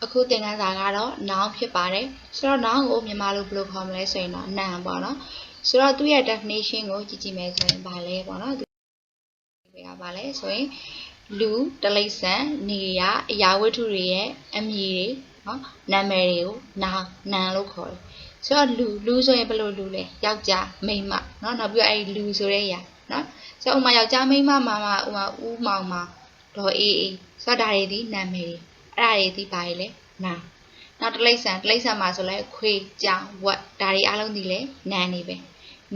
အခုသင်ခန်းစာကတော့ noun ဖြစ်ပါတယ်ဆိုတော့ noun ကိုမြန်မာလိုဘယ်လိုခေါ်မလဲဆိုရင်တော့ noun ပေါ့နော်ဆိုတော့သူ့ရဲ့ definition ကိုကြည့်ကြည့်မယ်ဆိုရင်ဗာလဲပေါ့နော်သူကဗာလဲဆိုရင်လူတိရစ္ဆာန်နေရာအရာဝတ္ထုတွေရဲ့အမည်တွေနော်နာမည်တွေကို noun လို့ခေါ်တယ်ဆိုတော့လူဆိုရင်ဘယ်လိုလူလဲယောက်ျားမိန်းမနော်နောက်ပြီးတော့အဲ့လူဆိုတဲ့အရာနော်ဆိုတော့ဥမာယောက်ျားမိန်းမမှာဥမာဦးမောင်မောင်ဒေါ်အေးအေးဆိုတော့ဒါတွေဒီနာမည်တွေအဲ့ဒါတွေဒီပါလေ noun နောက်တိရစ္ဆာန်မှာဆိုလဲခွေကြောင်ဝက်ဒါတွေအားလုံးဒီလဲ noun တွေပဲ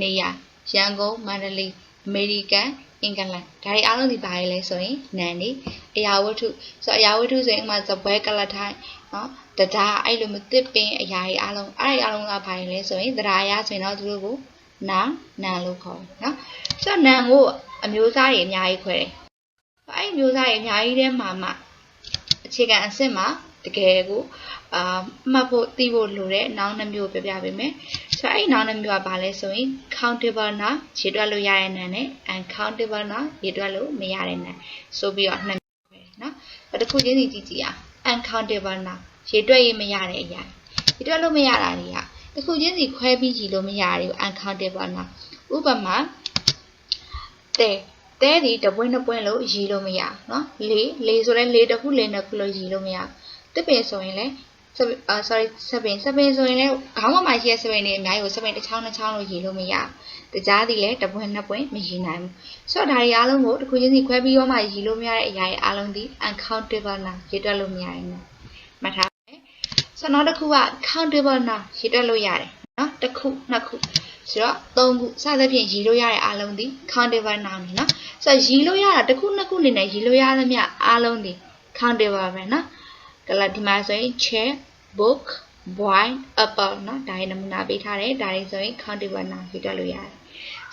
နေရာရန်ကုန်မန္တလေးအမေရိကန်အင်္ဂလန်ဒါတွေအားလုံးဒီပါလေလဲဆိုရင် noun တွေအရာဝတ္ထုဆိုတော့အရာဝတ္ထုဆိုရင်ဥမာဇပွဲကလထိုင်နော်တရားအဲ့လိုမျိုးတစ်ပင်အရာတွေအားလုံးအဲ့ဒီအားလုံးကပါလေလဲဆိုရင်တရားရဆိုရင်တော့သူတို့ကို noun လို့ခေါ်တယ်နော်ဆိုတော့ noun ကိုအမျိုးအစားတွေအများကြီးခွဲတယ်အဲ့ဒီအမျိုးအစားတွေအများကြီးထဲမှာမှအခြေခံအဆင့်မှာတကယ်ကိုမှတ်ဖို့သိဖို့လိုတဲ့ noun နှမျိုးပြပြပေးမယ်ဆိုတော့အဲ့ဒီ noun နှမျိုးကဘာလဲဆိုရင် countable noun ရေတွက်လို့ရတဲ့ noun နဲ့ uncountable noun ရေတွက်လို့မရတဲ့ noun ဆိုပြီးတော့နှစ်မျိုးခွဲတယ်နော်တစ်ခုချင်းစီကြည့်ကြည့်အောင် uncountable noun ရေတွက်ရမရတဲ့အရာရေတွက်လို့မရတာတွေကတစ်ခုချင်းစီခွဲပြီးကြည့်လို့မရတာတွေကို uncountable noun ဥပမာတဲဒီတပွင့်နှစ်ပွင့်လို့ရေးလို့မရနော်လေဆိုလဲလေတစ်ခုလေနှစ်ခုလို့ရေးလို့မရတစ်ပင်ဆိုရင်လဲစပင်ဆိုရင်လဲခေါင်းပေါ်မှာရှိတဲ့စပင်တွေအများကြီးကိုစပင်တစ်ချောင်းနှစ်ချောင်းလို့ရေးလို့မရတကြားသည်လဲတပွင့်နှစ်ပွင့်မရေးနိုင်ဘူးဆိုတော့ဒါတွေအားလုံးကိုတစ်ခုချင်းစီခွဲပြီးတော့မှရေးလို့မရတဲ့အရာတွေအားလုံးဒီ uncountable noun ရေးတွက်လို့မရဘူးမှတ်ထားမယ်ဆိုတော့နောက်တစ်ခုက countable noun ရေးတွက်လို့ရတယ်နော်တစ်ခုနှစ်ခုဆိုတော့သုံးခုစသဖြင့်ရေးလို့ရတဲ့အားလုံးဒီ countable noun တွေနော်ဆိုတော့ရေးလို့ရတာတစ်ခုနှစ်ခုအနေနဲ့ရေးလို့ရသမျှအားလုံးဒီ countable ပဲနော်ကလဒီမှာဆိုရင် chair book boy apple နော်ဒါတွေနမူနာပေးထားတယ်ဒါတွေဆိုရင် countable noun ရေးတွက်လို့ရတယ်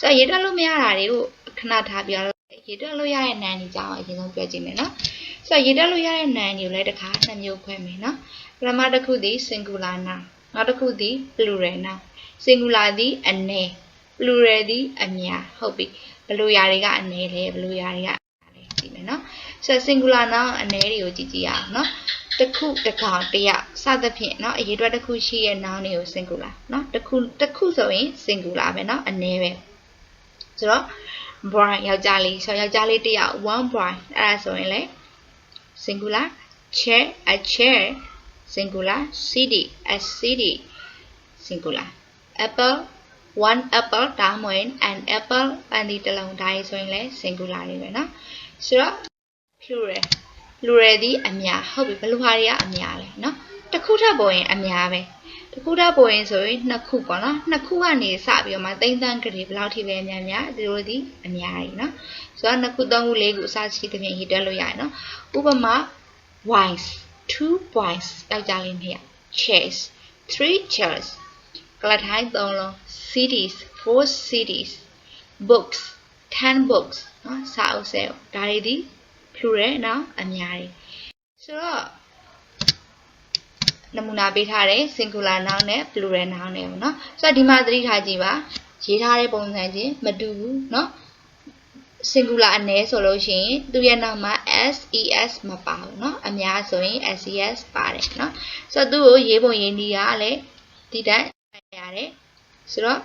ဆိုတော့ရေးတွက်လို့မရတာတွေကိုခဏထားပြောလို့ရေးတွက်လို့ရတဲ့ noun တွေကြောင်းအရင်ဆုံးပြောကြည့်မယ်နော်ဆိုတော့ရေးတွက်လို့ရတဲ့ noun တွေကိုလည်းတစ်ခါနှစ်မျိုးခွဲမယ်နော်ပထမတစ်ခုဒီ singular noun နောက်တစ်ခုဒီ plural noun singular သည်အနည်း plural သည်အများဟုတ်ပြီဘယ်လိုຢာတွေကအနည်းလဲဘယ်လိုຢာတွေကအများလဲကြည့်မယ်နော်ဆိုတော့ singular noun အနည်းတွေကိုကြည့်ကြည့်ရအောင်နော်တစ်ခုတစ်ကောင်တစ်ယောက်စသဖြင့်နော်အရေးအတွက်တစ်ခုရှိရဲ့ noun တွေကို singular နော်တစ်ခုဆိုရင် singular ပဲနော်အနည်းပဲဆိုတော့ boy ယောက်ျားလေးဆိုတော့ယောက်ျားလေးတစ်ယောက် one boy အဲ့ဒါဆိုရင်လေ singular chair a chair singular city a city singular apple one apple ဒါမှမဟုတ် an apple ပန်းဒီတစ်လုံးဒါရေးဆိုရင်လည်း singular တွေပဲเนาะဆိုတော့ plural ဒီအများဟုတ်ပြီဘယ်လိုဟာတွေကအများလဲเนาะတစ်ခုထပ်ပေါ်ရင်အများပဲတစ်ခုထပ်ပေါ်ရင်ဆိုရင်နှစ်ခုပေါ့เนาะနှစ်ခုကနေစပြီးတော့မှသိန်းသန်းကလေးဘယ်လောက်ထိပဲအများဒီလိုဒီအများကြီးเนาะဆိုတော့နှစ်ခုသုံးခုလေးခုအစရှိသဖြင့်ရေးတွက်လို့ရတယ်เนาะဥပမာ boys 2 boys ယောက်ျားလေးနှစ်ယောက် chairs 3 chairs ကလထိုင်းသုံးလုံး cities 4 cities books 10 books เนาะစာအုပ်ဆဲဒါတွေဒီ plural เนาะအများကြီးဆိုတော့နမူနာပေးထားတဲ့ singular noun နဲ့ plural noun တွေပေါ့เนาะဆိုတော့ဒီမှာသတိထားကြည့်ပါရေးထားတဲ့ပုံစံချင်းမတူဘူးเนาะ singular အနည်းဆိုလို့ရှိရင်သူရဲ့နောက်မှာ ses မပါဘူးเนาะအများဆိုရင် ses ပါတယ်เนาะဆိုတော့သူ့ကိုရေးပုံရေးနည်းကလည်းဒီတိုင်းရတယ်ဆိုတော့